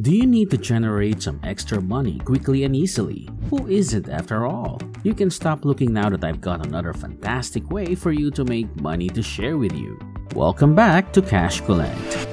Do you need to generate some extra money quickly and easily? Who isn't after all? You can stop looking now that I've got another fantastic way for you to make money to share with you. Welcome back to Cash Collect.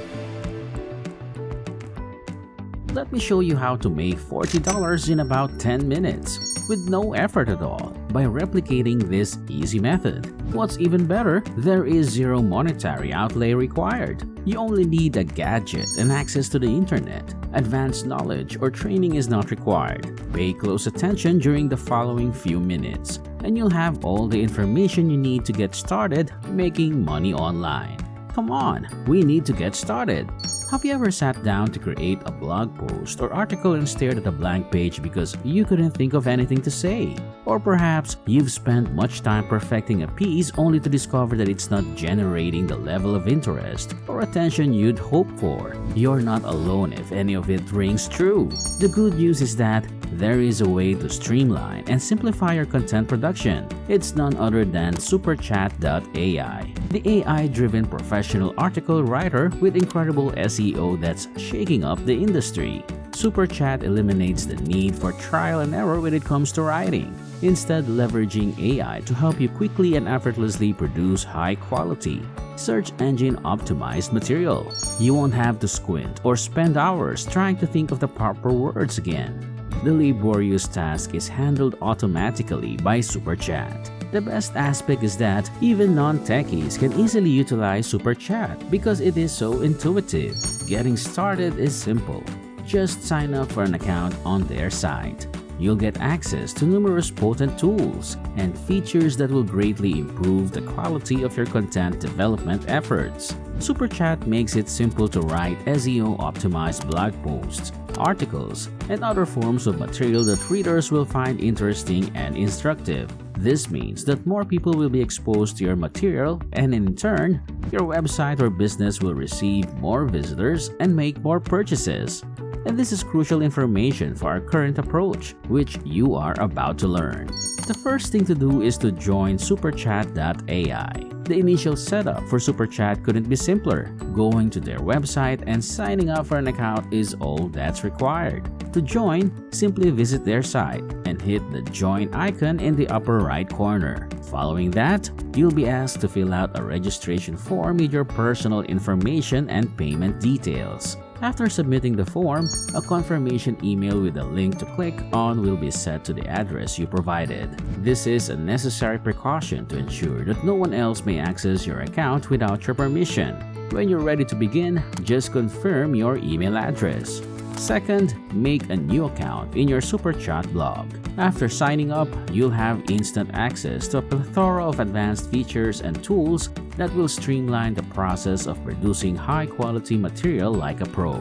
Let me show you how to make $40 in about 10 minutes with no effort at all by replicating this easy method. What's even better, there is zero monetary outlay required. You only need a gadget and access to the internet. Advanced knowledge or training is not required. Pay close attention during the following few minutes, and you'll have all the information you need to get started making money online. Come on, we need to get started. Have you ever sat down to create a blog post or article and stared at a blank page because you couldn't think of anything to say? Or perhaps you've spent much time perfecting a piece only to discover that it's not generating the level of interest or attention you'd hope for. You're not alone if any of it rings true. The good news is that there is a way to streamline and simplify your content production. It's none other than superchat.ai, the AI-driven professional article writer with incredible SEO that's shaking up the industry. SuperChat eliminates the need for trial and error when it comes to writing, instead leveraging AI to help you quickly and effortlessly produce high-quality, search engine optimized material. You won't have to squint or spend hours trying to think of the proper words again. The laborious task is handled automatically by SuperChat. The best aspect is that even non-techies can easily utilize SuperChat because it is so intuitive. Getting started is simple. Just sign up for an account on their site. You'll get access to numerous potent tools and features that will greatly improve the quality of your content development efforts. SuperChat makes it simple to write SEO-optimized blog posts, articles, and other forms of material that readers will find interesting and instructive. This means that more people will be exposed to your material, and in turn, your website or business will receive more visitors and make more purchases. And this is crucial information for our current approach, which you are about to learn. The first thing to do is to join superchat.ai. The initial setup for SuperChat couldn't be simpler. Going to their website and signing up for an account is all that's required. To join, simply visit their site and hit the join icon in the upper right corner. Following that, you'll be asked to fill out a registration form with your personal information and payment details. After submitting the form, a confirmation email with a link to click on will be sent to the address you provided. This is a necessary precaution to ensure that no one else may access your account without your permission. When you're ready to begin, just confirm your email address. Second, make a new account in your SuperChat blog. After signing up, you'll have instant access to a plethora of advanced features and tools that will streamline the process of producing high-quality material like a pro.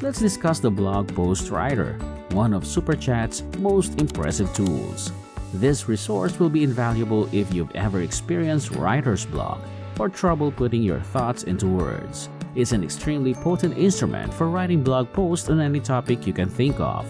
Let's discuss the blog post writer, one of SuperChat's most impressive tools. This resource will be invaluable if you've ever experienced writer's block or trouble putting your thoughts into words. It's an extremely potent instrument for writing blog posts on any topic you can think of.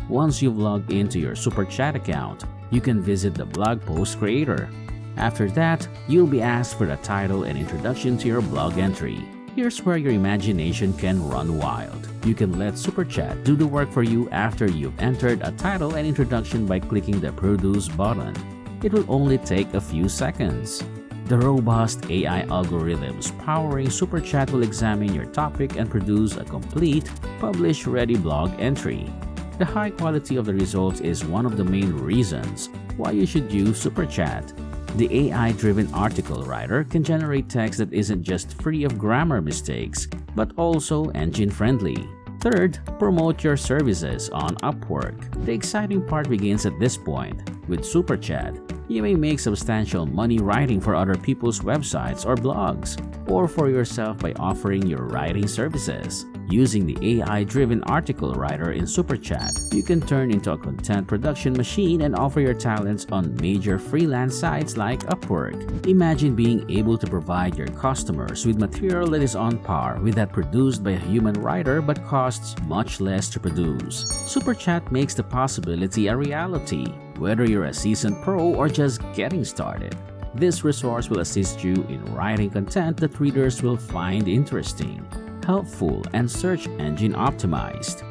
Once you've logged into your SuperChat account, you can visit the blog post creator. After that, you'll be asked for the title and introduction to your blog entry. Here's where your imagination can run wild. You can let SuperChat do the work for you after you've entered a title and introduction by clicking the Produce button. It will only take a few seconds. The robust AI algorithms powering SuperChat will examine your topic and produce a complete, publish-ready blog entry. The high quality of the results is one of the main reasons why you should use SuperChat. The AI-driven article writer can generate text that isn't just free of grammar mistakes, but also engine-friendly. Third, promote your services on Upwork. The exciting part begins at this point. With SuperChat, you may make substantial money writing for other people's websites or blogs, or for yourself by offering your writing services. Using the AI-driven article writer in SuperChat, you can turn into a content production machine and offer your talents on major freelance sites like Upwork. Imagine being able to provide your customers with material that is on par with that produced by a human writer but costs much less to produce. SuperChat makes the possibility a reality, whether you're a seasoned pro or just getting started. This resource will assist you in writing content that readers will find interesting, helpful, and search engine optimized.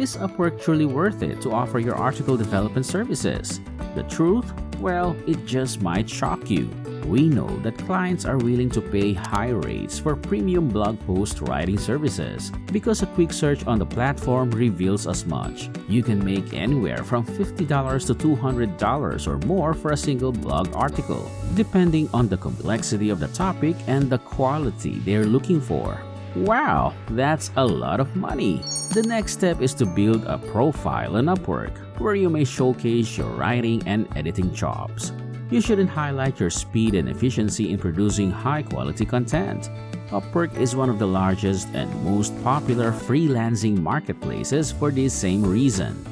Is Upwork truly worth it to offer your article development services? The truth? Well, it just might shock you. We know that clients are willing to pay high rates for premium blog post writing services because a quick search on the platform reveals as much. You can make anywhere from $50 to $200 or more for a single blog article, depending on the complexity of the topic and the quality they're looking for. Wow, that's a lot of money! The next step is to build a profile on Upwork, where you may showcase your writing and editing chops. You shouldn't highlight your speed and efficiency in producing high-quality content. Upwork is one of the largest and most popular freelancing marketplaces for this same reason.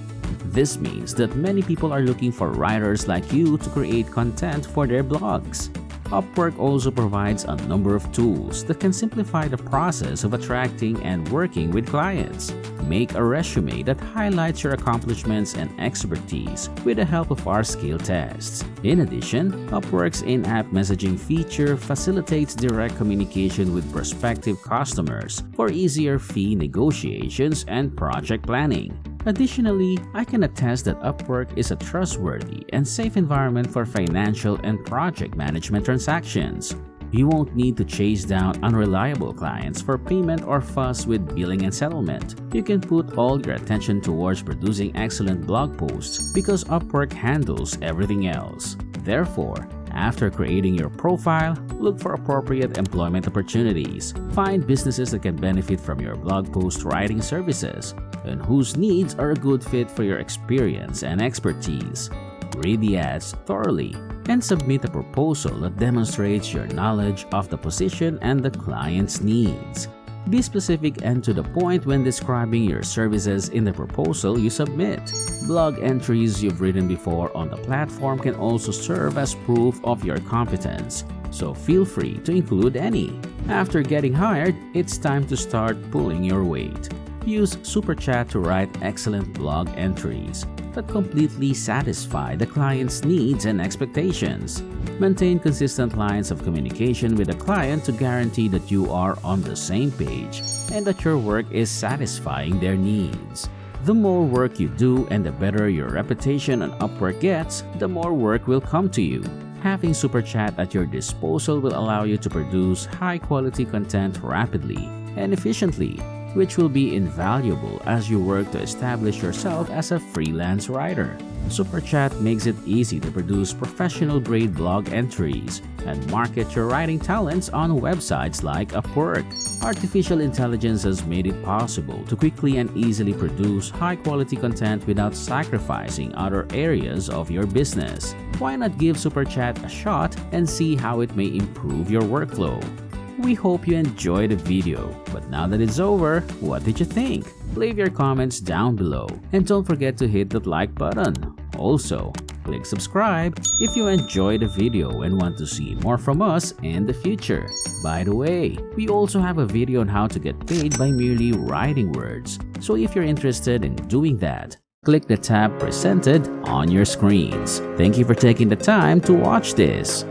This means that many people are looking for writers like you to create content for their blogs. Upwork also provides a number of tools that can simplify the process of attracting and working with clients. Make a resume that highlights your accomplishments and expertise with the help of our skill tests. In addition, Upwork's in-app messaging feature facilitates direct communication with prospective customers for easier fee negotiations and project planning. Additionally, I can attest that Upwork is a trustworthy and safe environment for financial and project management transactions. You won't need to chase down unreliable clients for payment or fuss with billing and settlement. You can put all your attention towards producing excellent blog posts because Upwork handles everything else. Therefore, after creating your profile, look for appropriate employment opportunities. Find businesses that can benefit from your blog post writing services and whose needs are a good fit for your experience and expertise. Read the ads thoroughly and submit a proposal that demonstrates your knowledge of the position and the client's needs. Be specific and to the point when describing your services in the proposal you submit. Blog entries you've written before on the platform can also serve as proof of your competence, so feel free to include any. After getting hired, it's time to start pulling your weight. Use Super Chat to write excellent blog entries that completely satisfy the client's needs and expectations. Maintain consistent lines of communication with the client to guarantee that you are on the same page and that your work is satisfying their needs. The more work you do and the better your reputation on Upwork gets, the more work will come to you. Having Super Chat at your disposal will allow you to produce high-quality content rapidly and efficiently, which will be invaluable as you work to establish yourself as a freelance writer. Super Chat makes it easy to produce professional-grade blog entries and market your writing talents on websites like Upwork. Artificial intelligence has made it possible to quickly and easily produce high-quality content without sacrificing other areas of your business. Why not give Super Chat a shot and see how it may improve your workflow? We hope you enjoyed the video, but now that it's over, what did you think? Leave your comments down below and don't forget to hit that like button. Also, click subscribe if you enjoyed the video and want to see more from us in the future. By the way, we also have a video on how to get paid by merely writing words, so if you're interested in doing that, click the tab presented on your screens. Thank you for taking the time to watch this.